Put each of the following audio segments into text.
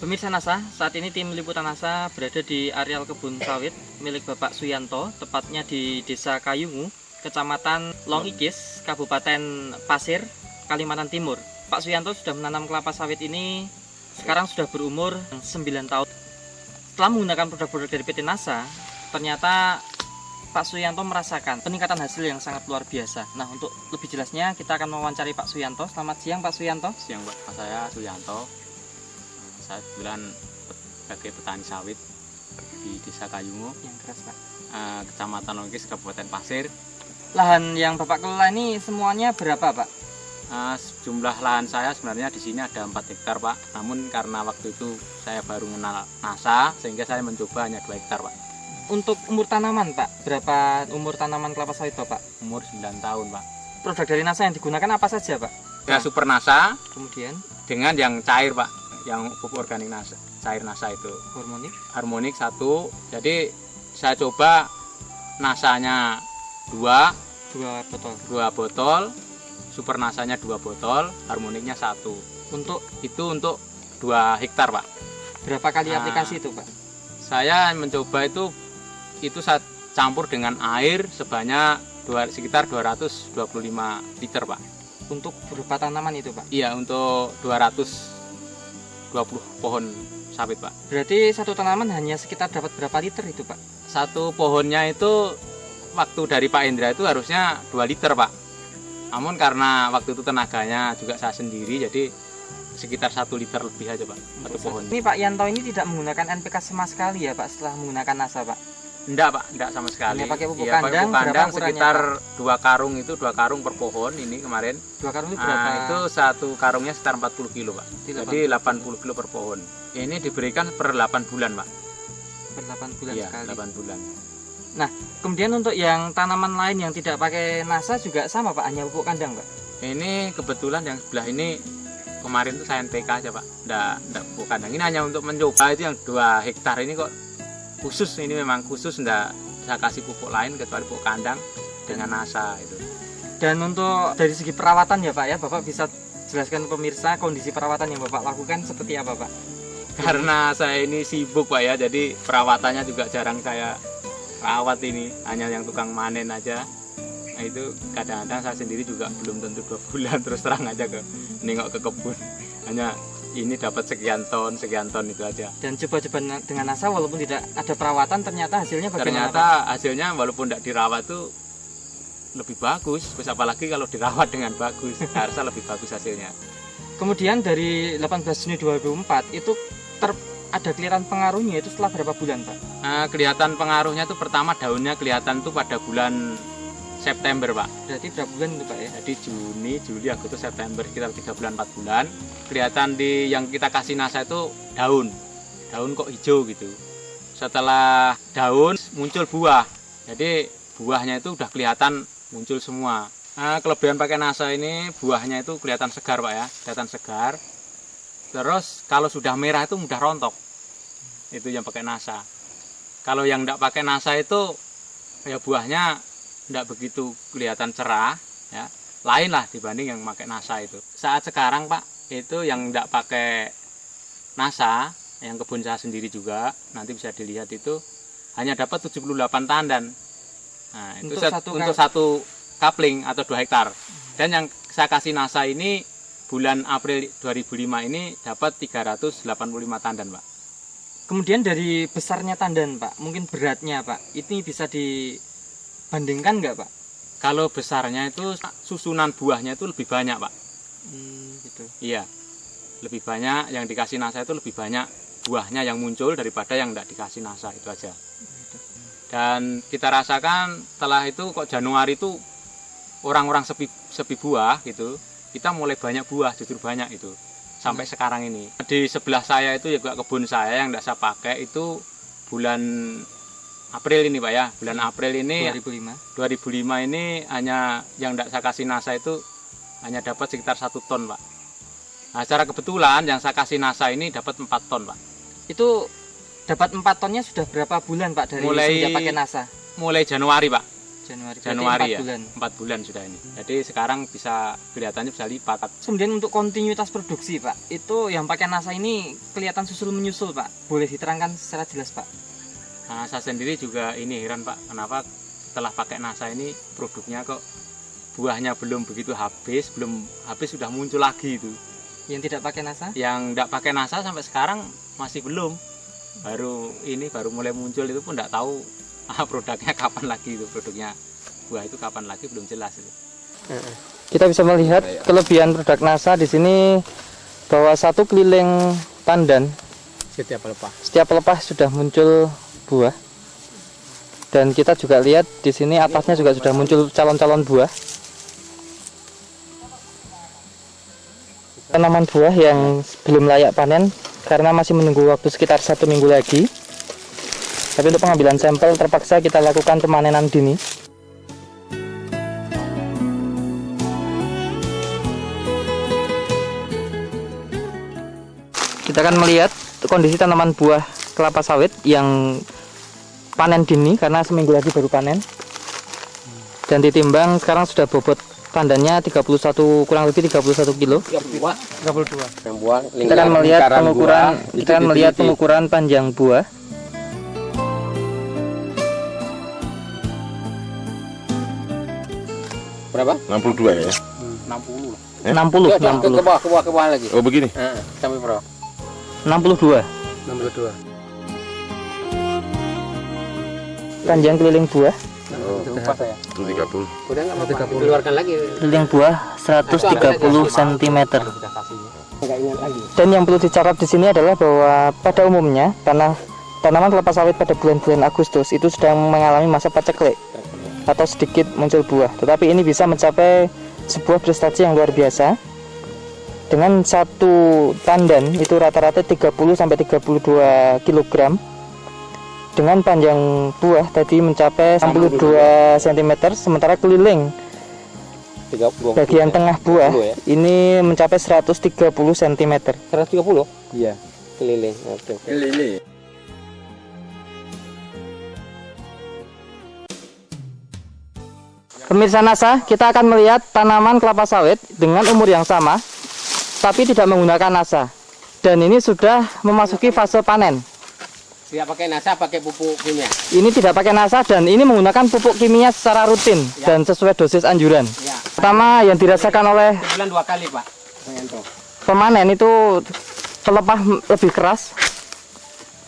Pemirsa NASA, saat ini tim liputan NASA berada di areal kebun sawit milik Bapak Suyanto, tepatnya di Desa Kayungu, Kecamatan Longikis, Kabupaten Pasir, Kalimantan Timur. Pak Suyanto sudah menanam kelapa sawit ini sekarang sudah berumur 9 tahun. Setelah menggunakan produk-produk dari PT NASA, ternyata Pak Suyanto merasakan peningkatan hasil yang sangat luar biasa. Nah, untuk lebih jelasnya kita akan mewawancari Pak Suyanto. Selamat siang Pak Suyanto. Siang Pak, saya Suyanto. Saya kebetulan sebagai petani sawit di Desa Kayungu, Yang keras Pak. Kecamatan Longikis, Kabupaten Pasir. Lahan yang Bapak kelola ini semuanya berapa Pak? Jumlah lahan saya sebenarnya di sini ada 4 hektar Pak. Namun karena waktu itu saya baru mengenal NASA, sehingga saya mencoba hanya 2 hektar Pak. Untuk umur tanaman Pak, berapa umur tanaman kelapa sawit Bapak? Umur 9 tahun Pak. Produk dari NASA yang digunakan apa saja Pak? Ya, Super NASA Kemudian dengan yang cair Pak, yang pupuk organik NASA, cair NASA itu. Harmonik 1. Jadi saya coba NASA-nya 2 botol, Super NASA-nya 2 botol, harmoniknya 1. Untuk 2 hektar Pak. Berapa kali aplikasi itu Pak? Saya mencoba itu saya campur dengan air sebanyak sekitar 225 liter Pak. Untuk berupa tanaman itu Pak? Iya, untuk 220 pohon sawit Pak. Berarti satu tanaman hanya sekitar dapat berapa liter itu Pak? Satu pohonnya itu waktu dari Pak Indra itu harusnya 2 liter Pak. Namun karena waktu itu tenaganya juga saya sendiri, jadi sekitar 1 liter lebih aja Pak, satu pohon. Ini Pak Yanto ini tidak menggunakan NPK sama sekali ya Pak setelah menggunakan NASA Pak? Enggak Pak, enggak sama sekali. Hanya pakai pupuk ya, kandang, pupuk kandang sekitar Pak? 2 karung itu, 2 karung per pohon ini kemarin. 2 karung itu berapa? Itu satu karungnya sekitar 40 kilo Pak. Jadi 80 kilo per pohon. Ini diberikan per 8 bulan Pak. Per 8 bulan iya, sekali? 8 bulan. Nah, kemudian untuk yang tanaman lain yang tidak pakai NASA juga sama Pak, hanya pupuk kandang Pak? Ini kebetulan yang sebelah ini kemarin tuh saya NPK aja Pak, enggak pupuk kandang. Ini hanya untuk mencoba, itu yang 2 hektar ini kok khusus, ini memang khusus, enggak saya kasih pupuk lain kecuali pupuk kandang dengan NASA itu. Dan untuk dari segi perawatan ya Pak ya, Bapak bisa jelaskan pemirsa kondisi perawatan yang Bapak lakukan seperti apa Pak? Karena saya ini sibuk Pak ya, jadi perawatannya juga jarang saya rawat ini, hanya yang tukang manen aja. Nah itu kadang-kadang saya sendiri juga belum tentu 2 bulan terus terang aja nengok ke kebun. Hanya ini dapat sekian ton itu aja. Dan coba-coba dengan NASA walaupun tidak ada perawatan, ternyata hasilnya bagaimana? Ternyata hasilnya walaupun tidak dirawat tuh lebih bagus. Terus apalagi kalau dirawat dengan bagus, harusnya lebih bagus hasilnya. Kemudian dari 18 Juni 2004 itu ada kelihatan pengaruhnya itu setelah berapa bulan Pak? Kelihatan pengaruhnya tuh pertama daunnya kelihatan tuh pada bulan September Pak. Berarti berapa bulan itu Pak ya? Jadi Juni, Juli, Agustus, September, sekitar 3 bulan 4 bulan. Kelihatan di yang kita kasih NASA itu daun kok hijau gitu. Setelah daun muncul buah. Jadi buahnya itu udah kelihatan muncul semua. Kelebihan pakai NASA ini buahnya itu kelihatan segar Pak ya, kelihatan segar. Terus kalau sudah merah itu mudah rontok. Itu yang pakai NASA. Kalau yang enggak pakai NASA itu ya buahnya enggak begitu kelihatan cerah ya. Lain lah dibanding yang pakai NASA itu. Saat sekarang Pak, itu yang enggak pakai NASA, yang kebun saya sendiri juga, nanti bisa dilihat itu hanya dapat 78 tandan. Nah, itu untuk satu kapling atau 2 hektar. Dan yang saya kasih NASA ini bulan April 2005 ini dapat 385 tandan Pak. Kemudian dari besarnya tandan Pak, mungkin beratnya Pak, ini bisa dibandingkan nggak Pak? Kalau besarnya itu susunan buahnya itu lebih banyak Pak. Gitu. Iya, lebih banyak yang dikasih NASA itu lebih banyak buahnya yang muncul daripada yang tidak dikasih NASA, itu aja. Dan kita rasakan setelah itu kok Januari itu orang-orang sepi buah gitu, kita mulai banyak buah, justru banyak itu sampai sekarang ini. Di sebelah saya itu juga kebun saya yang tidak saya pakai itu bulan April ini Pak ya, bulan April ini 2005 ini hanya yang tidak saya kasih NASA itu hanya dapat sekitar 1 ton Pak. Nah secara kebetulan yang saya kasih NASA ini dapat 4 ton Pak. Itu dapat 4 tonnya sudah berapa bulan Pak dari semenjak pakai NASA? Mulai Januari Pak. Januari ya, 4 bulan. 4 bulan sudah ini. Jadi sekarang bisa kelihatannya bisa lipat. Kemudian untuk kontinuitas produksi Pak, itu yang pakai NASA ini kelihatan susul menyusul Pak. Boleh diterangkan secara jelas Pak? Nah, saya sendiri juga ini heran Pak, kenapa setelah pakai NASA ini produknya kok buahnya belum begitu habis, belum habis sudah muncul lagi itu. Yang tidak pakai NASA? Yang tidak pakai NASA sampai sekarang masih belum. Baru mulai muncul itu pun tidak tahu produknya kapan lagi itu, produknya buah itu kapan lagi belum jelas itu. Kita bisa melihat kelebihan produk NASA di sini bahwa satu keliling pandan setiap pelepah sudah muncul buah. Dan kita juga lihat di sini atasnya juga sudah muncul calon-calon buah. Tanaman buah yang belum layak panen karena masih menunggu waktu sekitar 1 minggu lagi. Tapi untuk pengambilan sampel terpaksa kita lakukan pemanenan dini. Kita akan melihat kondisi tanaman buah kelapa sawit yang panen dini karena seminggu lagi baru panen. Dan ditimbang sekarang sudah bobot pandannya 31, kurang lebih 31 kilo. 32. Kita akan melihat pengukuran panjang buah. Berapa? 62 ya? 60. 60. Ke bawah lagi. Oh begini? Sampai berapa? 62. 62. Panjang keliling buah. Lupa saya. Itu 30. Udah enggak mau 30. Keluarkan lagi. Keliling buah 130 cm. Enggak ingat lagi. Dan yang perlu dicatat di sini adalah bahwa pada umumnya tanaman kelapa sawit pada bulan-bulan Agustus itu sedang mengalami masa paceklik atau sedikit muncul buah. Tetapi ini bisa mencapai sebuah prestasi yang luar biasa. Dengan satu tandan itu rata-rata 30 sampai 32 kg. Dengan panjang buah tadi mencapai 62 cm, sementara keliling bagian tengah buah ini mencapai 130 cm. 130? Iya. Keliling. Oke. Keliling. Pemirsa NASA, kita akan melihat tanaman kelapa sawit dengan umur yang sama, tapi tidak menggunakan NASA. Dan ini sudah memasuki fase panen. Tidak pakai NASA, pakai pupuk kimia. Ini tidak pakai NASA dan ini menggunakan pupuk kimia secara rutin dan sesuai dosis anjuran. Ya. Pertama yang dirasakan oleh Sebulan 2 kali, Pak. pemanen itu pelepah lebih keras,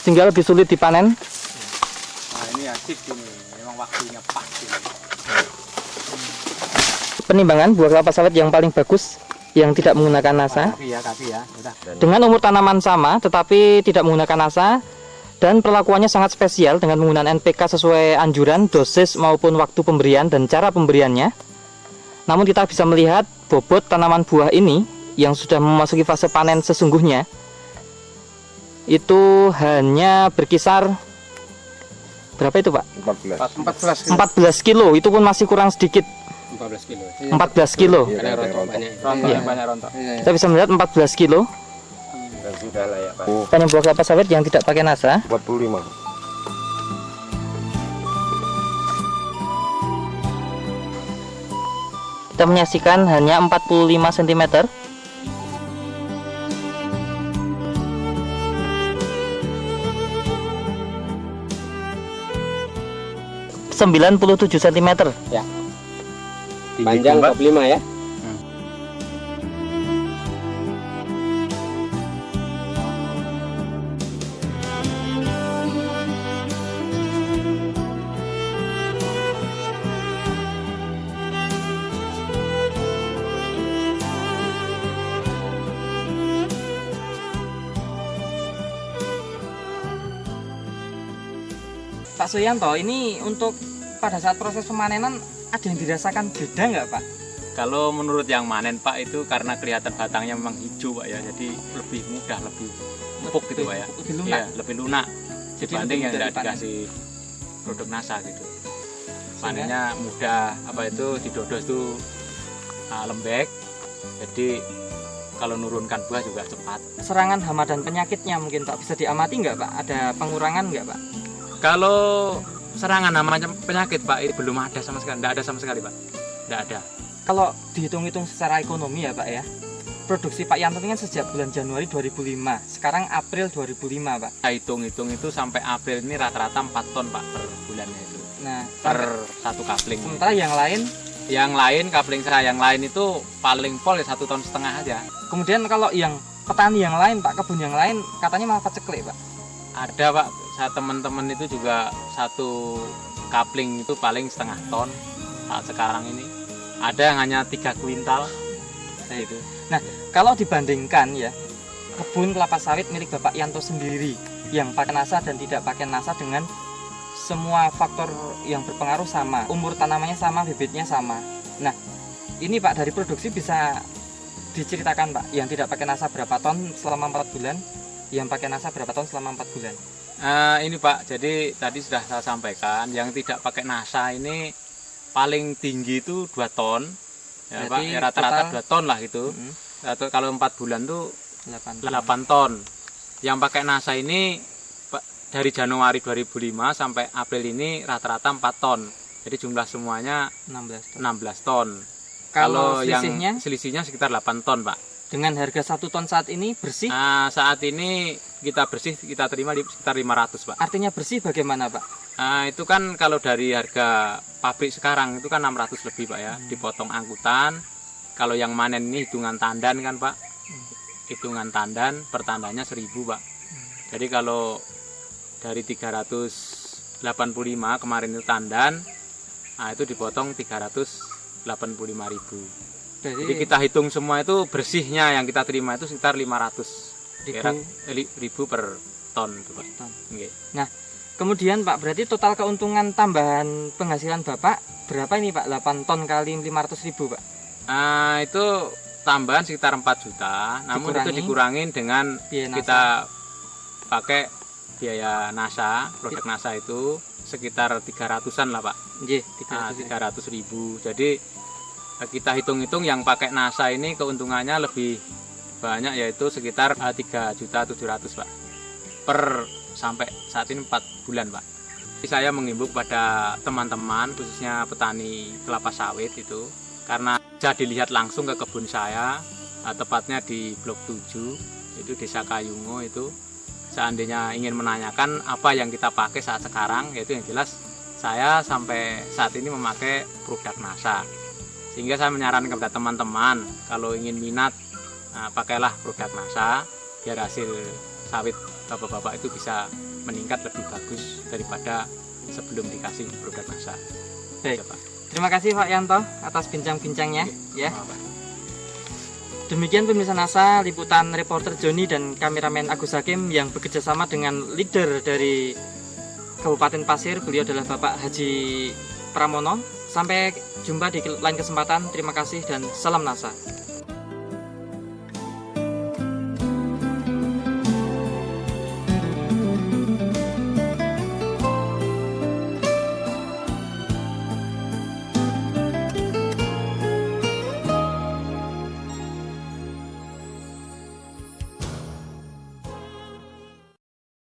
sehingga lebih sulit dipanen. Nah, ini asik ini, memang waktunya pas ini. Penimbangan buah kelapa sawit yang paling bagus yang tidak menggunakan NASA. Kasih ya. Udah. Dengan umur tanaman sama tetapi tidak menggunakan NASA dan perlakuannya sangat spesial dengan menggunakan NPK sesuai anjuran, dosis maupun waktu pemberian dan cara pemberiannya. Namun kita bisa melihat bobot tanaman buah ini yang sudah memasuki fase panen sesungguhnya itu hanya berkisar berapa itu Pak? 14. 14 kilo, itu pun masih kurang sedikit. 14 kilo. 14 kilo. Ada rontok banyak. Rontok Iya. yang banyak rontok. Kita bisa melihat 14 kilo Dan sudah layak Pak. panjang buah kelapa sawit yang tidak pakai NASA. 45. Kita menyaksikan hanya 45 cm. ...97 cm. Ya. Panjang 45 ya. Pak Suyanto, ini untuk pada saat proses pemanenan ada yang dirasakan beda nggak Pak? Kalau menurut yang manen Pak itu karena kelihatan batangnya memang hijau Pak ya, jadi lebih mudah, lebih empuk gitu Pak ya. Lebih lunak. Iya, lebih lunak dibanding lebih yang mudah tidak dipanen. dikasih produk NASA gitu. Panennya mudah, apa itu didodos itu lembek, jadi kalau nurunkan buah juga cepat. Serangan hama dan penyakitnya mungkin Pak bisa diamati nggak Pak? Ada pengurangan nggak Pak? Kalau serangan namanya penyakit Pak, itu belum ada sama sekali, tidak ada sama sekali Pak, tidak ada. Kalau dihitung-hitung secara ekonomi ya Pak ya, produksi Pak Yanto ini kan sejak bulan Januari 2005, sekarang April 2005 Pak. Saya hitung-hitung itu sampai April ini rata-rata 4 ton Pak per bulannya itu. Nah, Per satu kapling. sementara yang lain, Kapling saya yang lain itu paling pol ya 1,5 ton aja. kemudian kalau yang petani yang lain Pak, kebun yang lain katanya malah paceklik Pak. Ada Pak, saya teman-teman itu juga satu kapling itu paling 0,5 ton saat sekarang ini. Ada yang hanya 3 kuintal. Gitu. Nah, kalau dibandingkan ya, kebun kelapa sawit milik Bapak Yanto sendiri yang pakai NASA dan tidak pakai NASA dengan semua faktor yang berpengaruh sama, umur tanamannya sama, bibitnya sama. Nah, ini Pak dari produksi bisa diceritakan Pak, yang tidak pakai NASA berapa ton selama 4 bulan, yang pakai NASA berapa ton selama 4 bulan. Ini Pak, jadi tadi sudah saya sampaikan, yang tidak pakai NASA ini paling tinggi itu 2 ton. Ya, Pak, ya, rata-rata 2 ton lah gitu. Atau kalau 4 bulan tuh 8 ton. Yang pakai NASA ini dari Januari 2005 sampai April ini rata-rata 4 ton. Jadi jumlah semuanya 16 ton. Kalau yang selisihnya sekitar 8 ton, Pak. Dengan harga 1 ton saat ini bersih? Saat ini kita terima di sekitar 500, Pak. Artinya bersih bagaimana, Pak? Itu kan kalau dari harga pabrik sekarang itu kan 600 lebih, Pak ya. Dipotong angkutan. Kalau yang manen ini hitungan tandan kan, Pak. Hitungan tandan, per tandanya 1000, Pak. Jadi kalau dari 385 kemarin itu tandan, itu dipotong 385.000. Jadi kita hitung semua itu bersihnya yang kita terima itu sekitar 500.000 per ton, Pak. Okay. Nah, kemudian Pak, berarti total keuntungan tambahan penghasilan Bapak berapa ini Pak? 8 ton kali 500.000, Pak? Itu tambahan sekitar 4 juta, namun itu dikurangin dengan kita pakai biaya NASA, produk NASA itu sekitar 300-an lah, Pak. Iya, 300.000. Jadi kita hitung-hitung yang pakai NASA ini keuntungannya lebih banyak, yaitu sekitar 3.700.000, Pak. Per sampai saat ini 4 bulan, Pak. Jadi saya menghimbau pada teman-teman khususnya petani kelapa sawit itu, karena bisa dilihat langsung ke kebun saya, tepatnya di Blok 7, itu Desa Kayungo itu. Seandainya ingin menanyakan apa yang kita pakai saat sekarang, yaitu yang jelas saya sampai saat ini memakai produk NASA. Sehingga saya menyarankan kepada teman-teman kalau ingin minat, pakailah produk NASA biar hasil sawit bapak-bapak itu bisa meningkat lebih bagus daripada sebelum dikasih produk NASA. Baik. Terima kasih Pak Yanto atas bincang-bincangnya. Ya. Demikian pemirsa NASA, liputan reporter Joni dan kameramen Agus Hakim yang bekerja sama dengan leader dari Kabupaten Pasir. Beliau adalah Bapak Haji Pramono. Sampai jumpa di lain kesempatan. Terima kasih dan salam NASA.